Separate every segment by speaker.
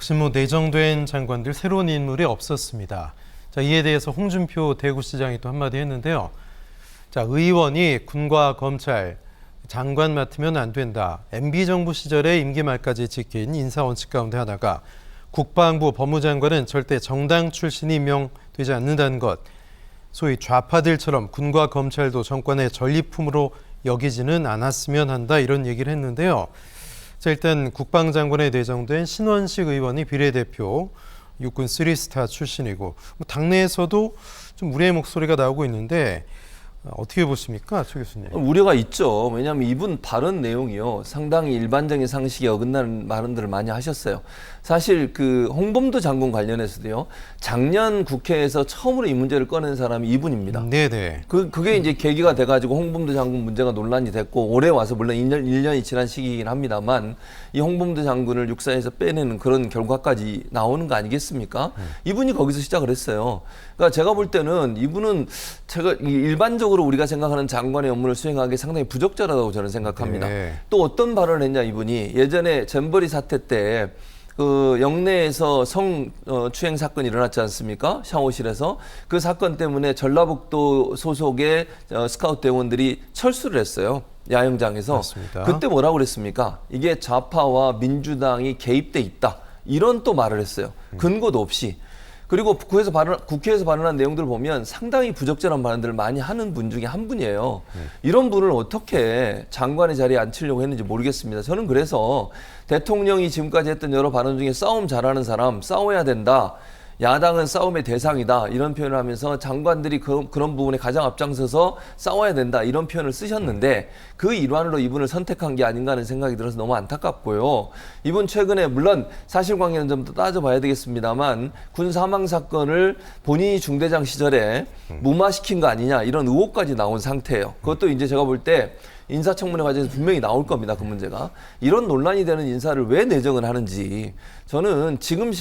Speaker 1: 역시 내정된 장관들 새로운 인물이 없었습니다. 자, 이에 대해서 홍준표 대구시장이 또 한마디 했는데요. 자, 의원이 군과 검찰, 장관 맡으면 안 된다. MB정부 시절에 임기 말까지 지킨 인사원칙 가운데 하나가 국방부 법무장관은 절대 정당 출신이 임명되지 않는다는 것. 소위 좌파들처럼 군과 검찰도 정권의 전리품으로 여기지는 않았으면 한다. 이런 얘기를 했는데요. 자, 일단 국방장관에 내정된 신원식 의원이 비례대표, 육군 3스타 출신이고 당내에서도 좀 우려의 목소리가 나오고 있는데 어떻게 보십니까, 최 교수님?
Speaker 2: 우려가 있죠. 왜냐하면 이분 발언 내용이요, 상당히 일반적인 상식에 어긋나는 발언들을 많이 하셨어요. 사실 그 홍범도 장군 관련해서도요, 작년 국회에서 처음으로 이 문제를 꺼낸 사람이 이분입니다.
Speaker 1: 네네.
Speaker 2: 그게 이제 계기가 돼가지고 홍범도 장군 문제가 논란이 됐고, 올해 와서 물론 1년이 지난 시기이긴 합니다만, 이 홍범도 장군을 육사에서 빼내는 그런 결과까지 나오는 거 아니겠습니까? 이분이 거기서 시작을 했어요. 그러니까 제가 볼 때는 이분은 제가 일반적으로 우리가 생각하는 장관의 업무를 수행하기 상당히 부적절하다고 저는 생각합니다.
Speaker 1: 네.
Speaker 2: 또 어떤 발언을 했냐, 이분이. 예전에 잼버리 사태 때 그 영내에서 성추행 사건이 일어났지 않습니까? 샤워실에서. 그 사건 때문에 전라북도 소속의 스카우트 대원들이 철수를 했어요. 야영장에서.
Speaker 1: 맞습니다.
Speaker 2: 그때 뭐라고 그랬습니까? 이게 좌파와 민주당이 개입돼 있다. 이런 또 말을 했어요. 근거도 없이. 그리고 국회에서 발언한 내용들을 보면 상당히 부적절한 발언들을 많이 하는 분 중에 한 분이에요. 이런 분을 어떻게 장관의 자리에 앉히려고 했는지 모르겠습니다. 저는 그래서 대통령이 지금까지 했던 여러 발언 중에 싸움 잘하는 사람, 싸워야 된다. 야당은 싸움의 대상이다. 이런 표현을 하면서 장관들이 그런 부분에 가장 앞장서서 싸워야 된다. 이런 표현을 쓰셨는데 그 일환으로 이분을 선택한 게 아닌가 하는 생각이 들어서 너무 안타깝고요. 이분 최근에 물론 사실관계는 좀 더 따져봐야 되겠습니다만 군 사망 사건을 본인이 중대장 시절에 무마시킨 거 아니냐 이런 의혹까지 나온 상태예요. 그것도 이제 제가 볼 때 인사청문회 과정에서 분명히 나올 겁니다. 그 문제가. 이런 논란이 되는 인사를 왜 내정을 하는지 저는 지금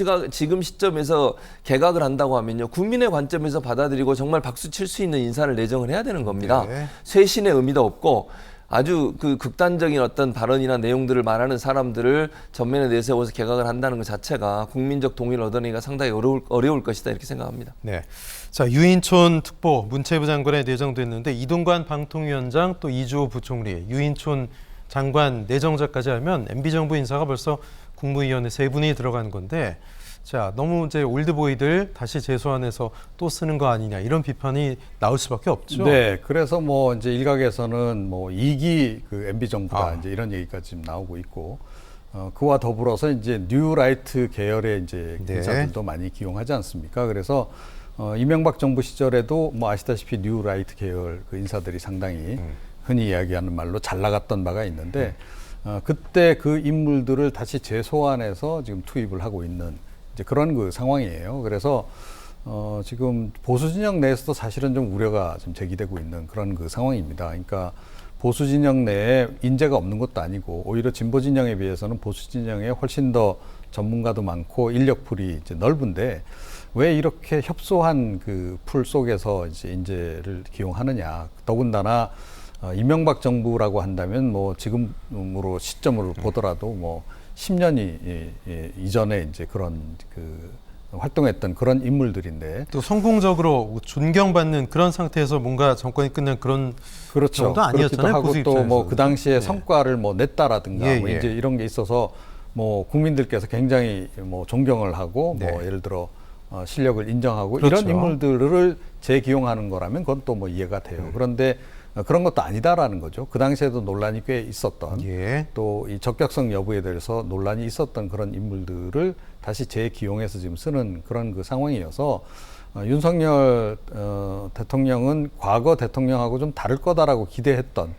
Speaker 2: 시점에서 개각을 한다고 하면요. 국민의 관점에서 받아들이고 정말 박수 칠 수 있는 인사를 내정을 해야 되는 겁니다.
Speaker 1: 네.
Speaker 2: 쇄신의 의미도 없고 아주 그 극단적인 어떤 발언이나 내용들을 말하는 사람들을 전면에 내세워서 개각을 한다는 것 자체가 국민적 동의를 얻어내기가 상당히 어려울 것이다 이렇게 생각합니다.
Speaker 1: 네. 자, 유인촌 특보 문체부 장관에 내정됐는데 이동관 방통위원장 또 이주호 부총리, 유인촌 장관 내정자까지 하면 MB정부 인사가 벌써 국무위원회 3분이 들어간 건데 자, 너무 이제 올드보이들 다시 재소환해서 또 쓰는 거 아니냐 이런 비판이 나올 수밖에 없죠.
Speaker 3: 네, 그래서 이제 일각에서는 2기 그 MB 정부다 이제 이런 얘기까지 지금 나오고 있고, 그와 더불어서 이제 뉴라이트 계열의 이제
Speaker 1: 네.
Speaker 3: 인사들도 많이 기용하지 않습니까? 그래서 이명박 정부 시절에도 아시다시피 뉴라이트 계열 그 인사들이 상당히 흔히 이야기하는 말로 잘 나갔던 바가 있는데, 그때 그 인물들을 다시 재소환해서 지금 투입을 하고 있는 이제 그런 그 상황이에요. 그래서 지금 보수 진영 내에서도 사실은 좀 우려가 좀 제기되고 있는 그런 그 상황입니다. 그러니까 보수 진영 내에 인재가 없는 것도 아니고 오히려 진보 진영에 비해서는 보수 진영에 훨씬 더 전문가도 많고 인력풀이 이제 넓은데 왜 이렇게 협소한 그 풀 속에서 이제 인재를 기용하느냐. 더군다나 이명박 정부라고 한다면 지금으로 시점으로 보더라도 10년이 이전에 이제 그런 그 활동했던 그런 인물들인데
Speaker 1: 또 성공적으로 존경받는 그런 상태에서 뭔가 정권이 끝난 그런
Speaker 3: 그렇죠.
Speaker 1: 정도 아니었잖아요.
Speaker 3: 그렇기도 하고 또 그 당시에
Speaker 1: 네.
Speaker 3: 성과를 냈다라든가
Speaker 1: 예.
Speaker 3: 이제 이런 게 있어서 국민들께서 굉장히 존경을 하고
Speaker 1: 네.
Speaker 3: 예를 들어 실력을 인정하고
Speaker 1: 그렇죠.
Speaker 3: 이런 인물들을 재기용하는 거라면 그건 또 이해가 돼요. 그런데 그런 것도 아니다라는 거죠. 그 당시에도 논란이 꽤 있었던
Speaker 1: 예.
Speaker 3: 또 이 적격성 여부에 대해서 논란이 있었던 그런 인물들을 다시 재기용해서 지금 쓰는 그런 그 상황이어서 윤석열 대통령은 과거 대통령하고 좀 다를 거다라고 기대했던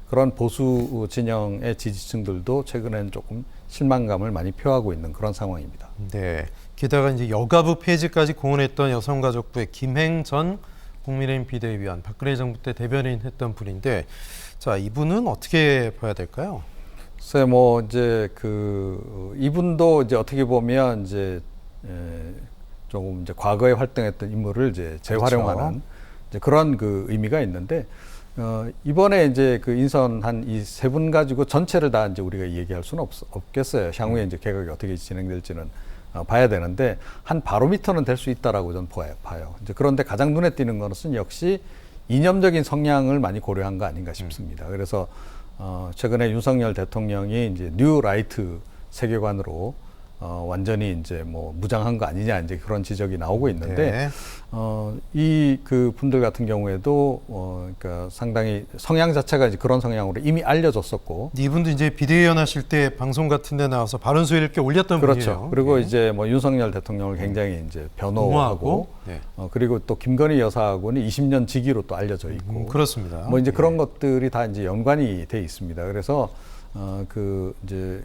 Speaker 3: 그런 보수 진영의 지지층들도 최근에는 조금 실망감을 많이 표하고 있는 그런 상황입니다.
Speaker 1: 네. 게다가 이제 여가부 폐지까지 공언했던 여성가족부의 김행 전 국민의힘 비대위원, 박근혜 정부 때 대변인 했던 분인데, 자, 이분은 어떻게 봐야 될까요?
Speaker 3: 글쎄, 이제 이분도 이제 어떻게 보면 이제 조금 이제 과거에 활동했던 인물을 이제 재활용하는
Speaker 1: 그렇죠.
Speaker 3: 이제 그런 그 의미가 있는데, 이번에 이제 그 인선한 이 3분 가지고 전체를 다 이제 우리가 얘기할 수는 없겠어요. 향후에 이제 개각이 어떻게 진행될지는 봐야 되는데 한 바로미터는 될 수 있다라고 저는 봐요. 이제 그런데 가장 눈에 띄는 것은 역시 이념적인 성향을 많이 고려한 거 아닌가 싶습니다. 그래서 최근에 윤석열 대통령이 이제 뉴 라이트 세계관으로 완전히 이제 뭐 무장한 거 아니냐 이제 그런 지적이 나오고 있는데
Speaker 1: 네.
Speaker 3: 이 그 분들 같은 경우에도 그러니까 상당히 성향 자체가 이제 그런 성향으로 이미 알려졌었고
Speaker 1: 이분도 이제 비대위원 하실 때 방송 같은 데 나와서 발언 수위를 이렇게 올렸던
Speaker 3: 그렇죠.
Speaker 1: 분이에요.
Speaker 3: 그리고
Speaker 1: 네.
Speaker 3: 이제 뭐 윤석열 대통령을 굉장히 이제 변호하고
Speaker 1: 옹호하고, 네.
Speaker 3: 그리고 또 김건희 여사하고는 20년 지기로 또 알려져 있고
Speaker 1: 그렇습니다.
Speaker 3: 뭐 이제
Speaker 1: 네.
Speaker 3: 그런 것들이 다 이제 연관이 돼 있습니다. 그래서 그 이제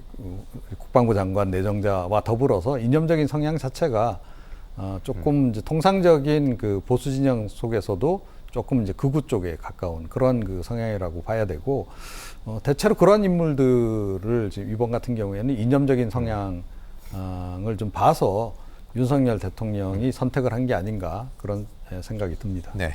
Speaker 3: 국방부 장관 내정자와 더불어서 이념적인 성향 자체가 조금 이제 통상적인 그 보수 진영 속에서도 조금 이제 극우 쪽에 가까운 그런 그 성향이라고 봐야 되고 대체로 그런 인물들을 지금 이번 같은 경우에는 이념적인 성향을 좀 봐서 윤석열 대통령이 선택을 한 게 아닌가 그런 생각이 듭니다.
Speaker 1: 네.